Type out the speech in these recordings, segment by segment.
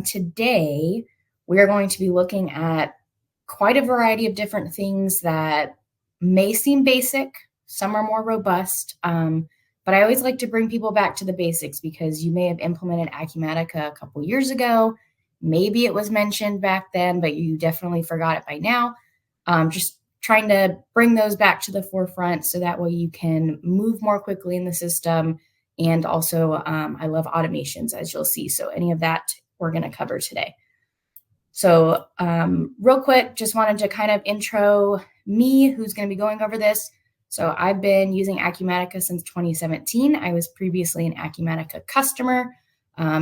Today we are going to be looking at quite a variety of different things that may seem basic. Some are more robust, but I always like to bring people back to the basics because you may have implemented Acumatica a couple years ago. Maybe it was mentioned back then, but you definitely forgot it by now. Just trying to bring those back to the forefront so that way you can move more quickly in the system. And also, I love automations, as you'll see. So any of that we're going to cover today. So real quick, just wanted to kind of intro me, who's going to be going over this. So I've been using Acumatica since 2017. I was previously an Acumatica customer.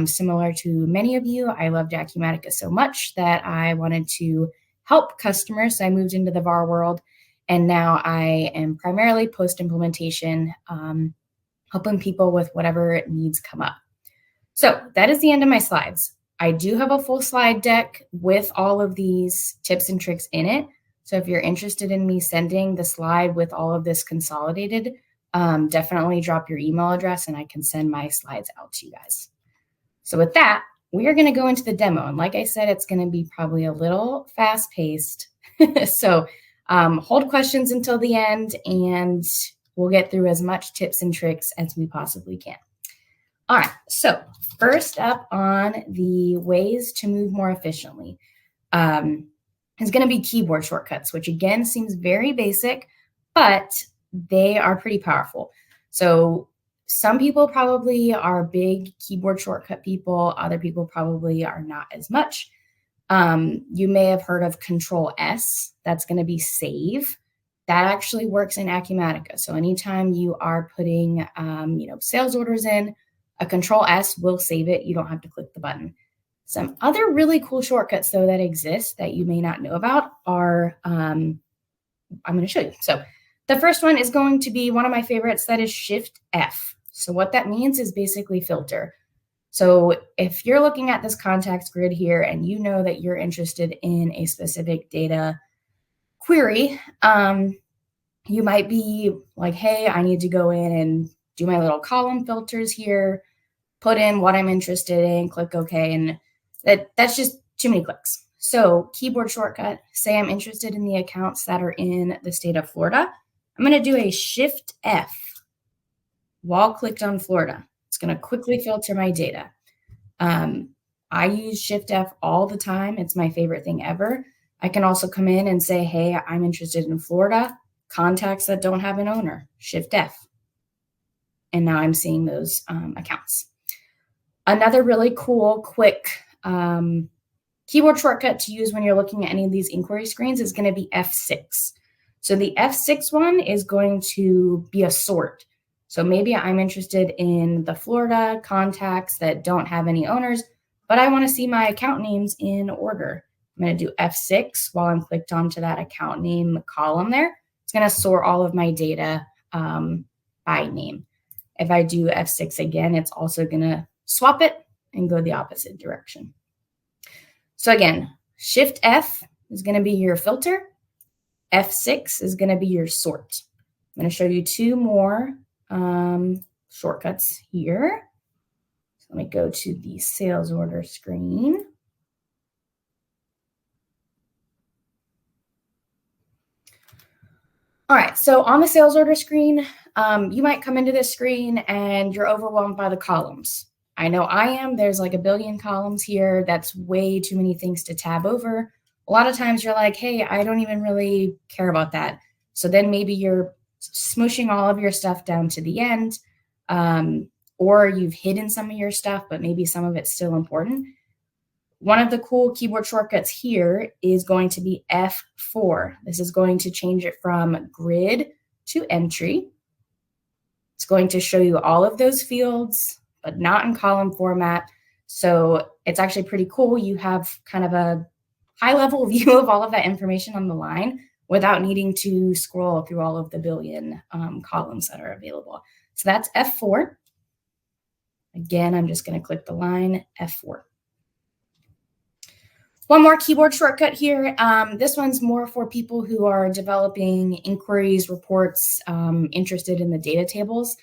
Similar to many of you, I loved Acumatica so much that I wanted to help customers. So I moved into the VAR world, and now I am primarily post-implementation, helping people with whatever needs come up. So that is the end of my slides. I do have a full slide deck with all of these tips and tricks in it. So if you're interested in me sending the slide with all of this consolidated, definitely drop your email address and I can send my slides out to you guys. So with that, we are going to go into the demo. And like I said, it's going to be probably a little fast-paced. So hold questions until the end and we'll get through as much tips and tricks as we possibly can. All right, so first up on the ways to move more efficiently is going to be keyboard shortcuts, which again seems very basic, but they are pretty powerful. So some people probably are big keyboard shortcut people. Other people probably are not as much. You may have heard of Control S. That's going to be save. That actually works in Acumatica. So anytime you are putting, sales orders in, a Control S will save it. You don't have to click the button. Some other really cool shortcuts, though, that exist that you may not know about are, I'm going to show you. So the first one is going to be one of my favorites. That is Shift F. So what that means is basically filter. So if you're looking at this contacts grid here and you know that you're interested in a specific data query, you might be like, hey, I need to go in and do my little column filters here, put in what I'm interested in, click OK, and that's just too many clicks. So keyboard shortcut, say I'm interested in the accounts that are in the state of Florida. I'm going to do a Shift F while clicked on Florida. It's going to quickly filter my data. I use Shift F all the time. It's my favorite thing ever. I can also come in and say, hey, I'm interested in Florida, contacts that don't have an owner, Shift F. And now I'm seeing those accounts. Another really cool, quick keyboard shortcut to use when you're looking at any of these inquiry screens is going to be F6. So the F6 one is going to be a sort. So maybe I'm interested in the Florida contacts that don't have any owners, but I want to see my account names in order. I'm going to do F6 while I'm clicked onto that account name column there. It's going to sort all of my data by name. If I do F6 again, it's also going to swap it and go the opposite direction. So again, Shift F is going to be your filter. F6 is going to be your sort. I'm going to show you two more shortcuts here. So let me go to the sales order screen. All right, so on the sales order screen, you might come into this screen and you're overwhelmed by the columns. I know I am. There's like a billion columns here. That's way too many things to tab over. A lot of times you're like, hey, I don't even really care about that. So then maybe you're smooshing all of your stuff down to the end, or you've hidden some of your stuff, but maybe some of it's still important. One of the cool keyboard shortcuts here is going to be F4. This is going to change it from grid to entry. It's going to show you all of those fields, but not in column format. So it's actually pretty cool. You have kind of a high-level view of all of that information on the line without needing to scroll through all of the billion columns that are available. So that's F4. Again, I'm just going to click the line F4. One more keyboard shortcut here. This one's more for people who are developing inquiries, reports, interested in the data tables.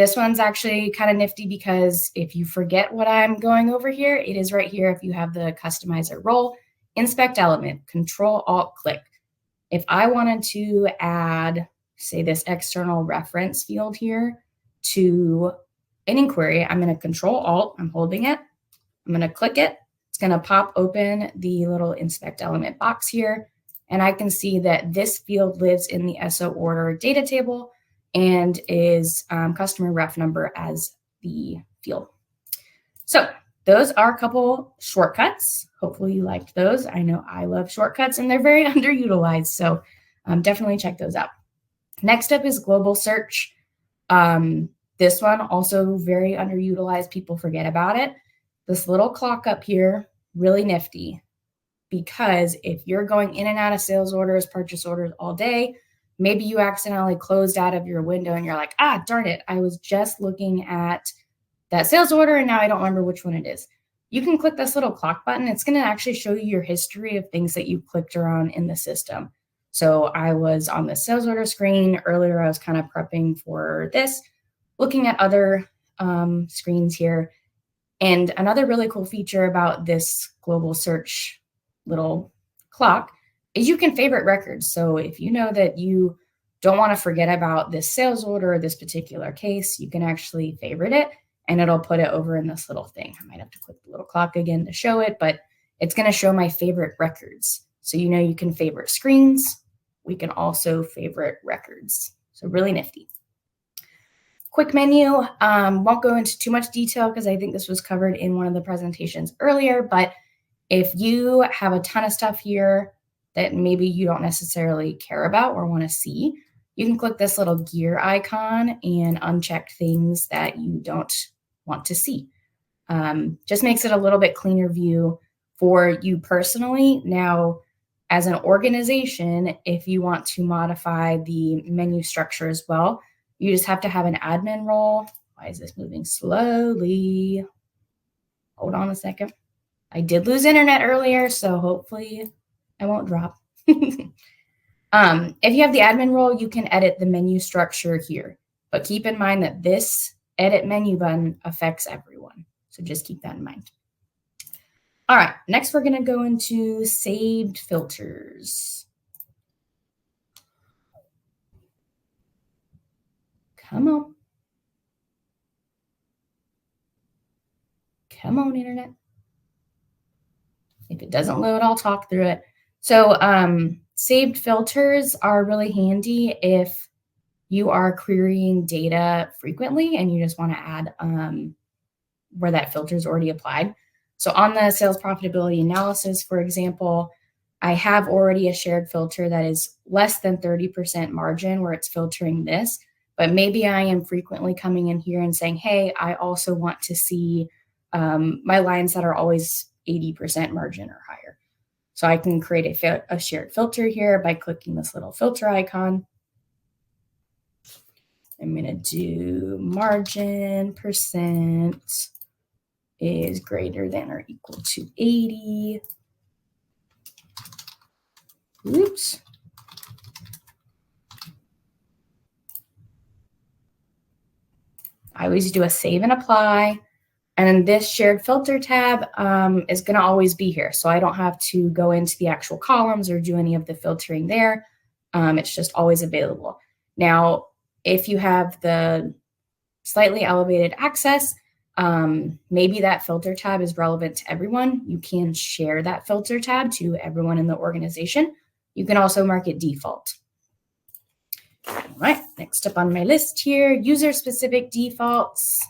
This one's actually kind of nifty because if you forget what I'm going over here, it is right here. If you have the customizer role, inspect element, Control-Alt-Click. If I wanted to add, say, this external reference field here to an inquiry, I'm going to Control-Alt, I'm holding it, I'm going to click it. It's going to pop open the little inspect element box here, and I can see that this field lives in the SO order data table and is customer ref number as the field. So those are a couple shortcuts. Hopefully you liked those. I know I love shortcuts and they're very underutilized, so definitely check those out. Next up is global search. This one also very underutilized. People forget about it. This little clock up here, really nifty, because if you're going in and out of sales orders, purchase orders all day, maybe you accidentally closed out of your window and you're like, ah, darn it, I was just looking at that sales order and now I don't remember which one it is. You can click this little clock button. It's going to actually show you your history of things that you clicked around in the system. So I was on the sales order screen earlier. I was kind of prepping for this, looking at other screens here. And another really cool feature about this global search little clock is you can favorite records. So if you know that you don't want to forget about this sales order or this particular case, you can actually favorite it and it'll put it over in this little thing. I might have to click the little clock again to show it, but it's going to show my favorite records. So you know you can favorite screens. We can also favorite records. So really nifty. Quick menu, won't go into too much detail because I think this was covered in one of the presentations earlier, but if you have a ton of stuff here that maybe you don't necessarily care about or want to see, you can click this little gear icon and uncheck things that you don't want to see. Just makes it a little bit cleaner view for you personally. Now, as an organization, if you want to modify the menu structure as well, you just have to have an admin role. Why is this moving slowly? Hold on a second. I did lose internet earlier, so hopefully I won't drop. If you have the admin role, you can edit the menu structure here. But keep in mind that this edit menu button affects everyone. So just keep that in mind. All right, next we're going to go into saved filters. Come on. Come on, internet. If it doesn't load, I'll talk through it. So saved filters are really handy if you are querying data frequently and you just want to add where that filter is already applied. So on the sales profitability analysis, for example, I have already a shared filter that is less than 30% margin where it's filtering this, but maybe I am frequently coming in here and saying, hey, I also want to see my lines that are always 80% margin or higher. So I can create a shared filter here by clicking this little filter icon. I'm going to do margin percent is greater than or equal to 80. Oops. I always do a save and apply. And then this shared filter tab is going to always be here. So I don't have to go into the actual columns or do any of the filtering there. It's just always available. Now, if you have the slightly elevated access, maybe that filter tab is relevant to everyone. You can share that filter tab to everyone in the organization. You can also mark it default. All right, next up on my list here, user-specific defaults.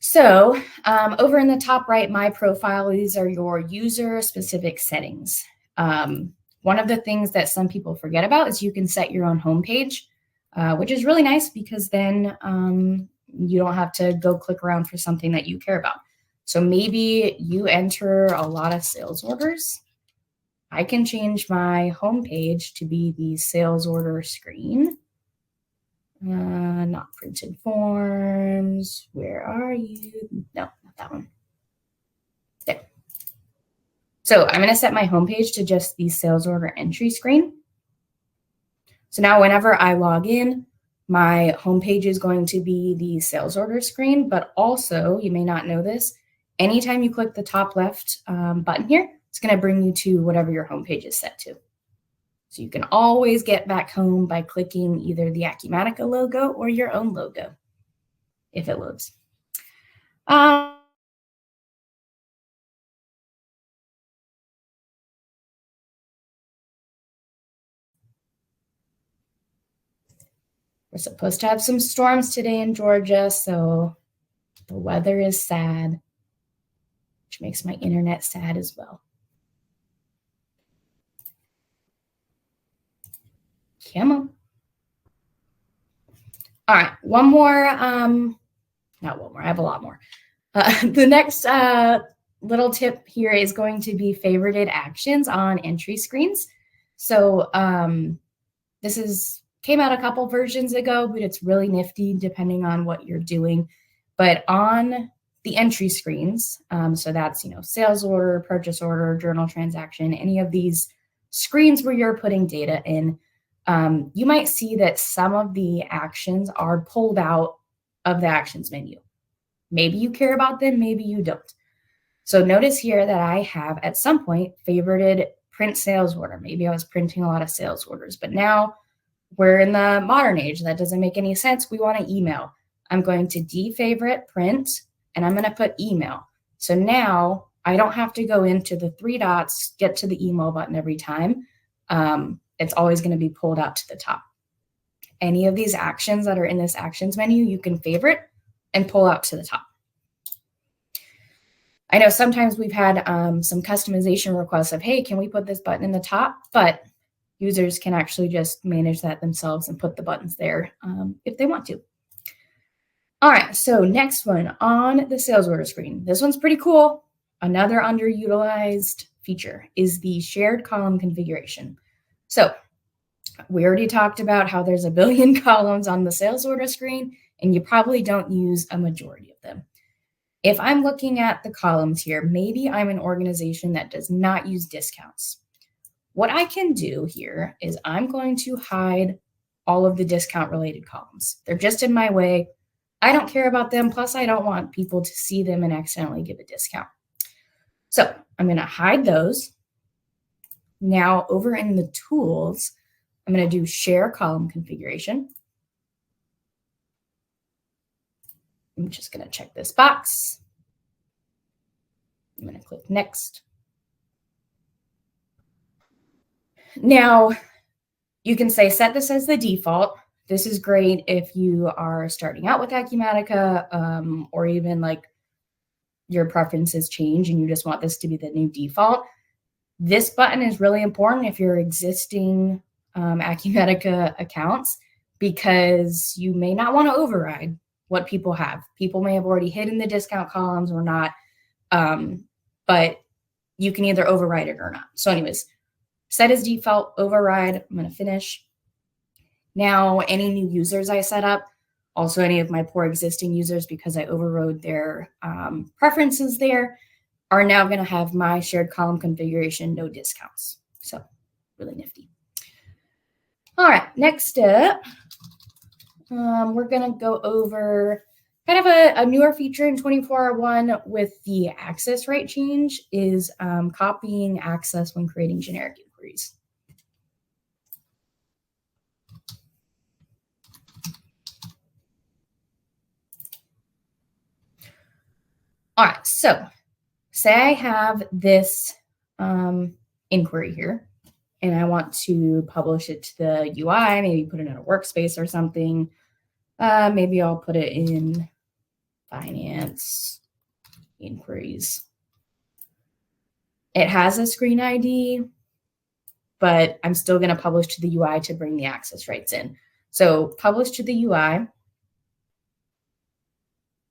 So over in the top right, my profile, these are your user-specific settings. One of the things that some people forget about is you can set your own homepage, which is really nice because then you don't have to go click around for something that you care about. So maybe you enter a lot of sales orders. I can change my homepage to be the sales order screen. Not printed forms. Where are you? No, not that one. There. So I'm going to set my homepage to just the sales order entry screen. So now whenever I log in, My homepage is going to be the sales order screen, but also, you may not know this, anytime you click the top left button here, it's going to bring you to whatever your homepage is set to. So you can always get back home by clicking either the Acumatica logo or your own logo, if it loads. We're supposed to have some storms today in Georgia, so the weather is sad, which makes my internet sad as well. Come on. All right, one more, not one more, I have a lot more. The next little tip here is going to be favorited actions on entry screens. So this came out a couple versions ago, but it's really nifty depending on what you're doing. But on the entry screens, so that's, sales order, purchase order, journal transaction, any of these screens where you're putting data in, you might see that some of the actions are pulled out of the actions menu. Maybe you care about them, maybe you don't. So notice here that I have at some point favorited print sales order. Maybe I was printing a lot of sales orders, but now we're in the modern age. That doesn't make any sense. We want to email. I'm going to defavorite print and I'm going to put email. So now I don't have to go into the 3 dots, get to the email button every time. It's always going to be pulled out to the top. Any of these actions that are in this actions menu, you can favorite and pull out to the top. I know sometimes we've had some customization requests of, hey, can we put this button in the top? But users can actually just manage that themselves and put the buttons there if they want to. All right, so next one on the sales order screen. This one's pretty cool. Another underutilized feature is the shared column configuration. So we already talked about how there's a billion columns on the sales order screen, and you probably don't use a majority of them. If I'm looking at the columns here, maybe I'm an organization that does not use discounts. What I can do here is I'm going to hide all of the discount related columns. They're just in my way. I don't care about them. Plus, I don't want people to see them and accidentally give a discount. So I'm going to hide those. Now over in the tools, I'm going to do share column configuration. I'm just going to check this box. I'm going to click next. Now, you can say set this as the default. This is great if you are starting out with Acumatica or even like your preferences change and you just want this to be the new default. This button is really important if you're existing Acumatica accounts because you may not want to override what people have. People may have already hidden the discount columns or not, but you can either override it or not. So anyways, set as default, override, I'm going to finish. Now, any new users I set up, also any of my poor existing users because I overrode their preferences there, are now going to have my shared column configuration, no discounts. So really nifty. All right, next up, we're going to go over kind of a newer feature in 24R1 with the access right change is copying access when creating generic inquiries. All right, so say I have this inquiry here and I want to publish it to the UI, maybe put it in a workspace or something. Maybe I'll put it in finance inquiries. It has a screen ID, but I'm still going to publish to the UI to bring the access rights in. So publish to the UI.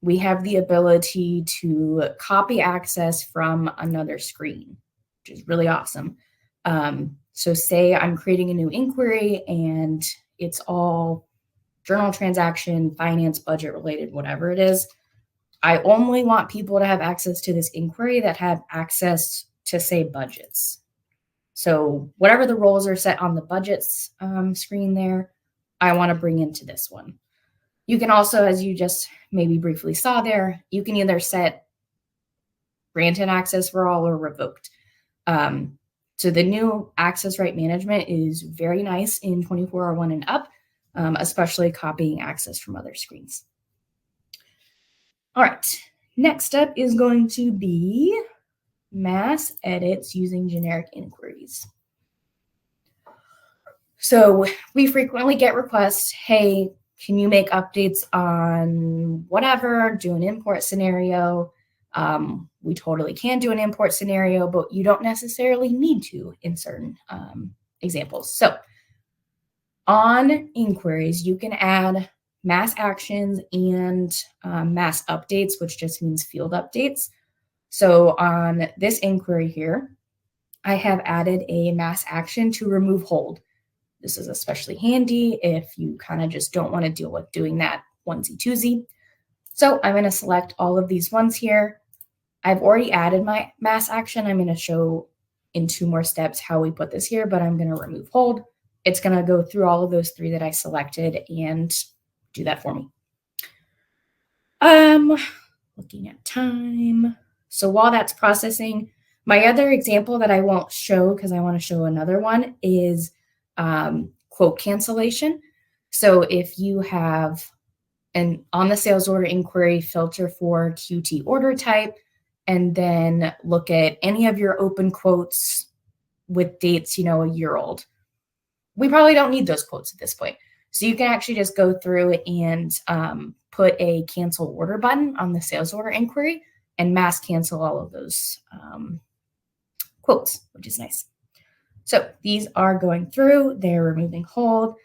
We have the ability to copy access from another screen, which is really awesome. So say I'm creating a new inquiry and it's all journal transaction, finance, budget related, whatever it is. I only want people to have access to this inquiry that have access to, say, budgets. So whatever the roles are set on the budgets screen there, I want to bring into this one. You can also, as you just maybe briefly saw there, you can either set granted access for all or revoked. So the new access right management is very nice in 24R1 and up, especially copying access from other screens. All right, next up is going to be mass edits using generic inquiries. So we frequently get requests, hey, can you make updates on whatever, do an import scenario? We totally can do an import scenario, but you don't necessarily need to in certain examples. So on inquiries, you can add mass actions and mass updates, which just means field updates. So on this inquiry here, I have added a mass action to remove hold. This is especially handy if you kind of just don't want to deal with doing that onesie twosie. So I'm going to select all of these ones here. I've already added my mass action. I'm going to show in 2 more steps how we put this here, but I'm going to remove hold. It's going to go through all of those 3 that I selected and do that for me. Looking at time. So while that's processing, my other example that I won't show because I want to show another one is quote cancellation. So if you have on the sales order inquiry, filter for QT order type, and then look at any of your open quotes with dates, a year old. We probably don't need those quotes at this point. So you can actually just go through and put a cancel order button on the sales order inquiry and mass cancel all of those quotes, which is nice. So these are going through, they're removing hold.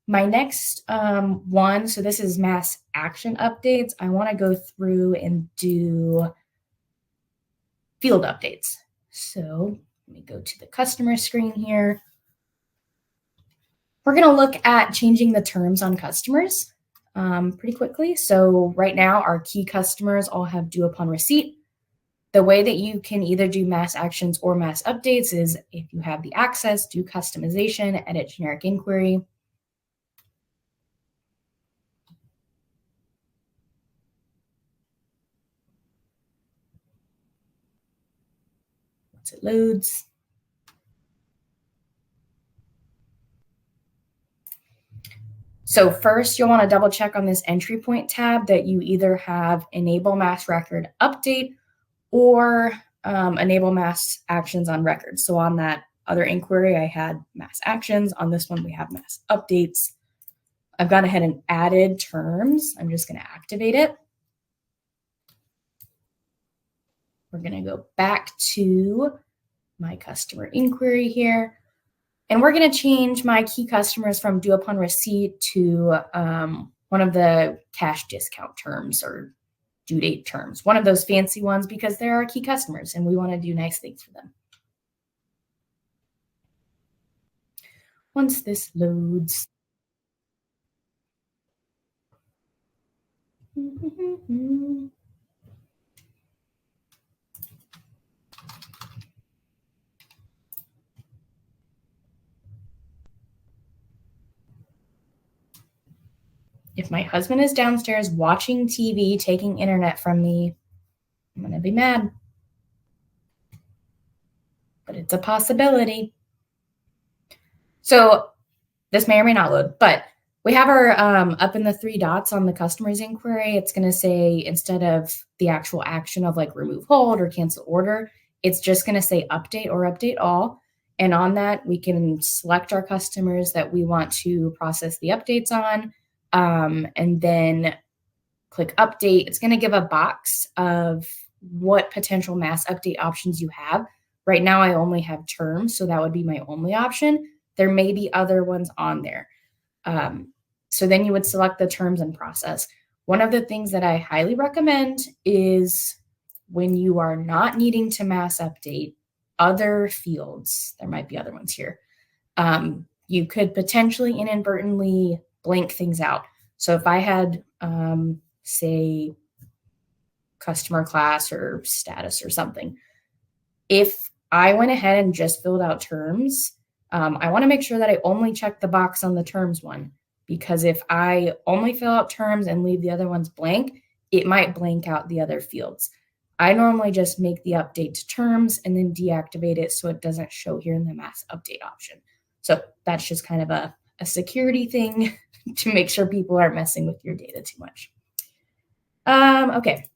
My next one, so this is mass action updates. I want to go through and do field updates. So let me go to the customer screen here. We're going to look at changing the terms on customers pretty quickly. So right now, our key customers all have due upon receipt. The way that you can either do mass actions or mass updates is if you have the access, do customization, edit generic inquiry. Once it loads. So first, you'll want to double check on this entry point tab that you either have enable mass record update or enable mass actions on records. So on that other inquiry, I had mass actions. On this one, we have mass updates. I've gone ahead and added terms. I'm just going to activate it. We're going to go back to my customer inquiry here. And we're going to change my key customers from due upon receipt to one of the cash discount terms or due date terms, one of those fancy ones because they're our key customers and we want to do nice things for them. Once this loads. If my husband is downstairs watching TV, taking internet from me, I'm going to be mad. But it's a possibility. So this may or may not load, but we have our up in the 3 dots on the customer's inquiry. It's going to say instead of the actual action of like remove hold or cancel order, it's just going to say update or update all. And on that, we can select our customers that we want to process the updates on. And then click update. It's going to give a box of what potential mass update options you have. Right now, I only have terms, so that would be my only option. There may be other ones on there. So then you would select the terms and process. One of the things that I highly recommend is when you are not needing to mass update other fields, there might be other ones here, you could potentially inadvertently blank things out. So if I had, say, customer class or status or something, if I went ahead and just filled out terms, I want to make sure that I only check the box on the terms one. because if I only fill out terms and leave the other ones blank, it might blank out the other fields. I normally just make the update to terms and then deactivate it so it doesn't show here in the mass update option. So that's just kind of a security thing to make sure people aren't messing with your data too much. Okay.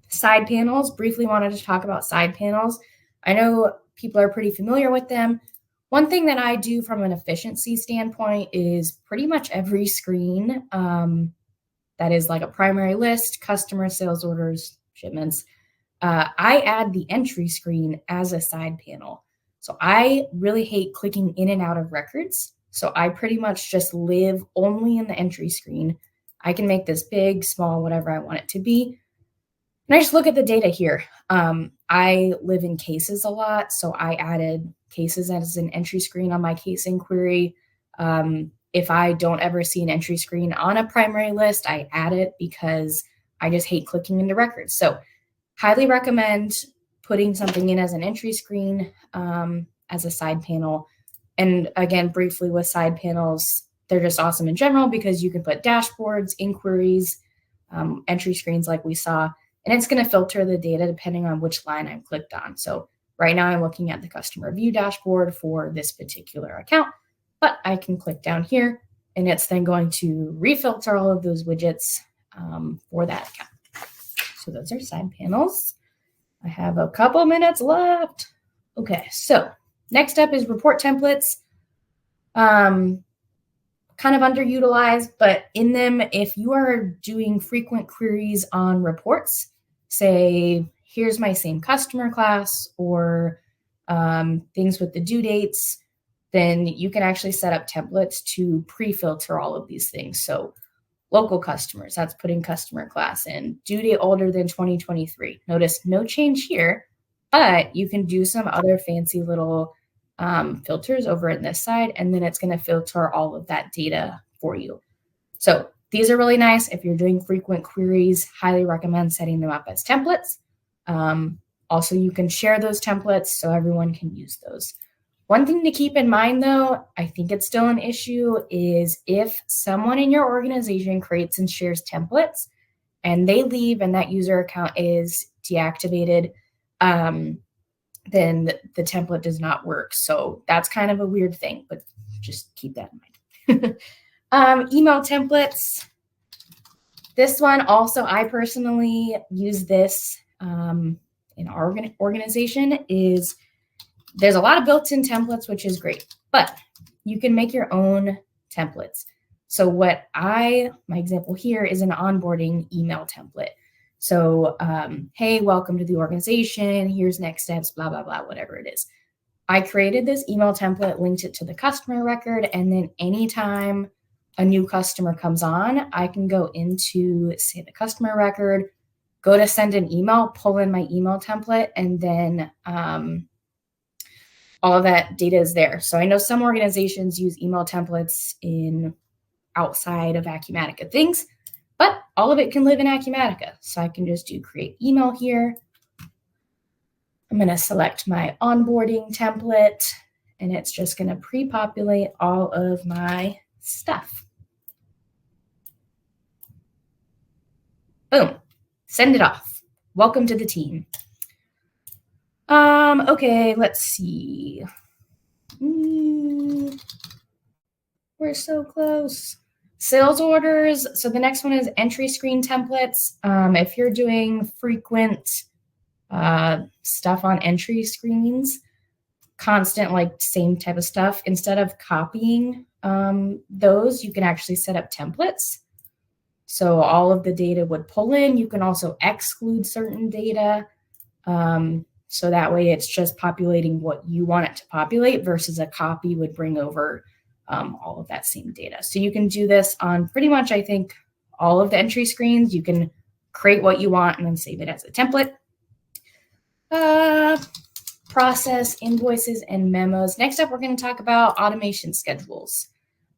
Side panels. Briefly wanted to talk about side panels. I know people are pretty familiar with them. One thing that I do from an efficiency standpoint is pretty much every screen that is like a primary list, customer sales orders, shipments, I add the entry screen as a side panel. So I really hate clicking in and out of records. So I pretty much just live only in the entry screen. I can make this big, small, whatever I want it to be. And I just look at the data here. I live in cases a lot, so I added cases as an entry screen on my case inquiry. If I don't ever see an entry screen on a primary list, I add it because I just hate clicking into records. So highly recommend putting something in as an entry screen as a side panel. And again, briefly with side panels, they're just awesome in general because you can put dashboards, inquiries, entry screens like we saw, and it's going to filter the data depending on which line I'm clicked on. So right now I'm looking at the customer view dashboard for this particular account, but I can click down here and it's then going to refilter all of those widgets for that account. So those are side panels. I have a couple minutes left. Okay, so next up is report templates. Kind of underutilized, but in them, if you are doing frequent queries on reports, say, here's my same customer class or things with the due dates, then you can actually set up templates to pre-filter all of these things. So local customers, that's putting customer class in. Due date older than 2023. Notice no change here, but you can do some other fancy little filters over in this side, and then it's going to filter all of that data for you. So these are really nice. If you're doing frequent queries, highly recommend setting them up as templates. Also, you can share those templates so everyone can use those. One thing to keep in mind, though, I think it's still an issue, is if someone in your organization creates and shares templates and they leave and that user account is deactivated, then the template does not work. So that's kind of a weird thing, but just keep that in mind. Email templates. This one also, I personally use this in our organization. There's a lot of built-in templates, which is great, but you can make your own templates. So my example here is an onboarding email template. So, hey, welcome to the organization. Here's next steps, blah, blah, blah, whatever it is. I created this email template, linked it to the customer record, and then anytime a new customer comes on, I can go into, say, the customer record, go to send an email, pull in my email template, and then all of that data is there. So I know some organizations use email templates outside of Acumatica things, but all of it can live in Acumatica. So I can just do create email here. I'm going to select my onboarding template, and it's just going to pre-populate all of my stuff. Boom, send it off. Welcome to the team. Okay, let's see. We're so close. Sales orders. So the next one is entry screen templates. If you're doing frequent stuff on entry screens, constant, like same type of stuff, instead of copying those, you can actually set up templates. So all of the data would pull in. You can also exclude certain data. So that way it's just populating what you want it to populate versus a copy would bring over all of that same data. So you can do this on pretty much, I think, all of the entry screens. You can create what you want and then save it as a template. Process, invoices, and memos. Next up, we're going to talk about automation schedules.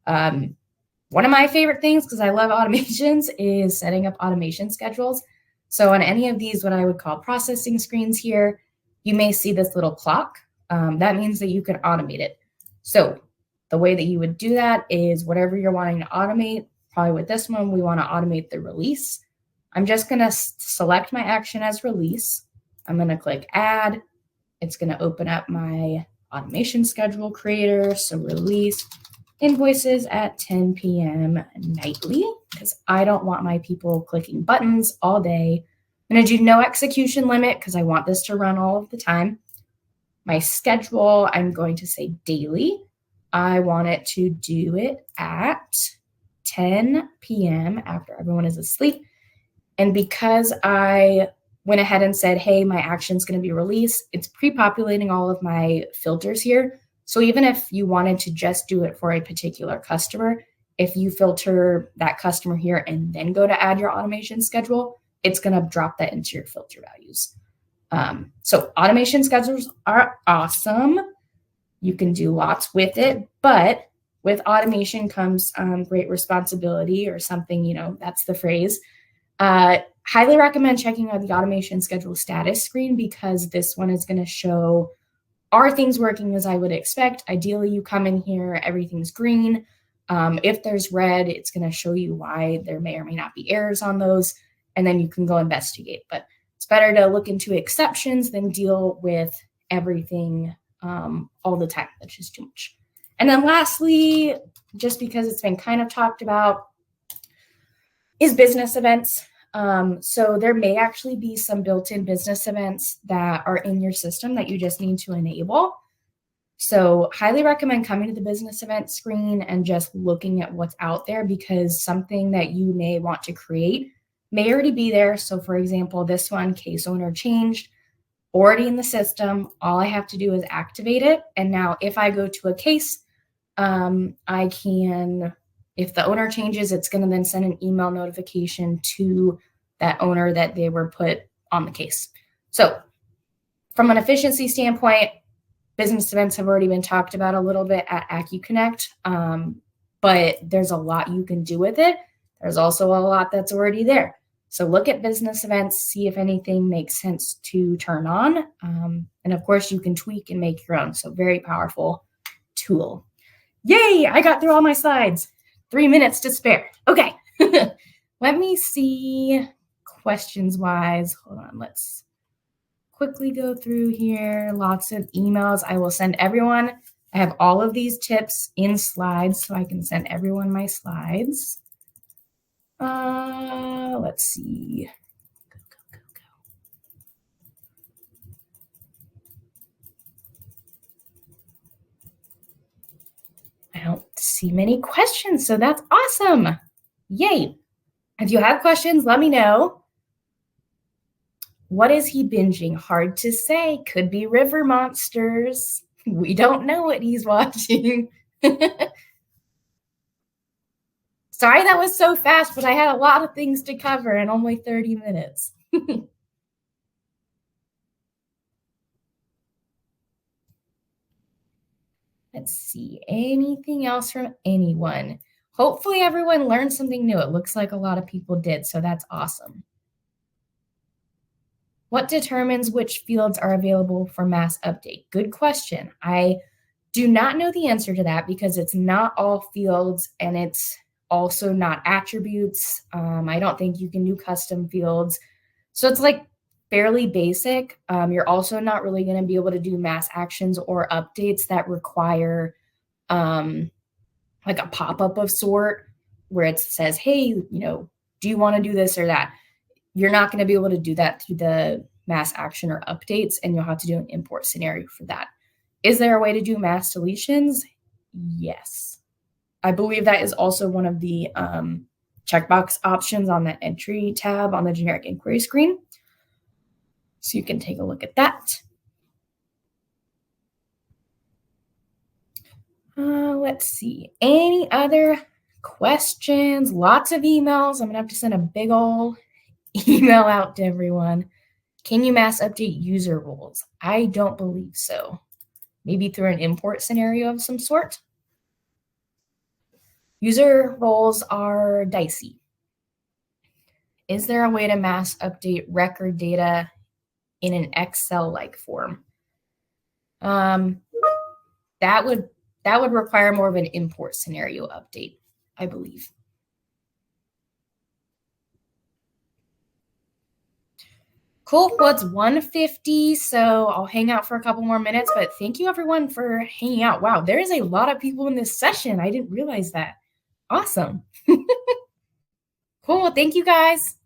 One of my favorite things, because I love automations, is setting up automation schedules. So on any of these, what I would call processing screens here, you may see this little clock. That means that you can automate it. So the way that you would do that is whatever you're wanting to automate. Probably with this one, we want to automate the release. I'm just going to select my action as release. I'm going to click add. It's going to open up my automation schedule creator. So release invoices at 10 p.m. nightly, because I don't want my people clicking buttons all day. I'm going to do no execution limit because I want this to run all of the time. My schedule, I'm going to say daily. I want it to do it at 10 p.m. after everyone is asleep. And because I went ahead and said, hey, my action's going to be released, it's pre-populating all of my filters here. So even if you wanted to just do it for a particular customer, if you filter that customer here and then go to add your automation schedule, it's going to drop that into your filter values. So automation schedules are awesome. You can do lots with it, but with automation comes great responsibility, or something, that's the phrase. Highly recommend checking out the automation schedule status screen, because this one is going to show, are things working as I would expect? Ideally, you come in here, everything's green. If there's red, it's going to show you why there may or may not be errors on those, and then you can go investigate. But it's better to look into exceptions than deal with everything all the time. That's just too much. And then lastly, just because it's been kind of talked about, is business events. So there may actually be some built-in business events that are in your system that you just need to enable. So highly recommend coming to the business event screen and just looking at what's out there, because something that you may want to create may already be there. So for example, this one, case owner changed, already in the system. All I have to do is activate it. And now if I go to a case, I can, if the owner changes, it's going to then send an email notification to that owner that they were put on the case. So from an efficiency standpoint, business events have already been talked about a little bit at acuCONNECT, but there's a lot you can do with it. There's also a lot that's already there. So look at business events, see if anything makes sense to turn on. And of course, you can tweak and make your own. So very powerful tool. Yay, I got through all my slides. 3 minutes to spare. Okay, let me see questions-wise. Hold on, let's quickly go through here. Lots of emails. I will send everyone. I have all of these tips in slides, so I can send everyone my slides. Let's see. Go. I don't see many questions, so that's awesome. Yay. If you have questions, let me know. What is he binging? Hard to say. Could be river monsters. We don't know what he's watching. Sorry that was so fast, but I had a lot of things to cover in only 30 minutes. Let's see, anything else from anyone? Hopefully everyone learned something new. It looks like a lot of people did, so that's awesome. What determines which fields are available for mass update? Good question. I do not know the answer to that, because it's not all fields and it's also not attributes. I don't think you can do custom fields. So it's like fairly basic. You're also not really going to be able to do mass actions or updates that require like a pop-up of sort where it says, hey, do you want to do this or that? You're not going to be able to do that through the mass action or updates, and you'll have to do an import scenario for that. Is there a way to do mass deletions? Yes. I believe that is also one of the checkbox options on the entry tab on the generic inquiry screen. So you can take a look at that. Let's see. Any other questions? Lots of emails. I'm going to have to send a big old email out to everyone. Can you mass update user roles? I don't believe so. Maybe through an import scenario of some sort. User roles are dicey. Is there a way to mass update record data in an Excel-like form? That would that would require more of an import scenario update, I believe. Cool. Well, it's 1:50, so I'll hang out for a couple more minutes, but thank you everyone for hanging out. Wow, there is a lot of people in this session. I didn't realize that. Awesome. Cool. Well, thank you guys.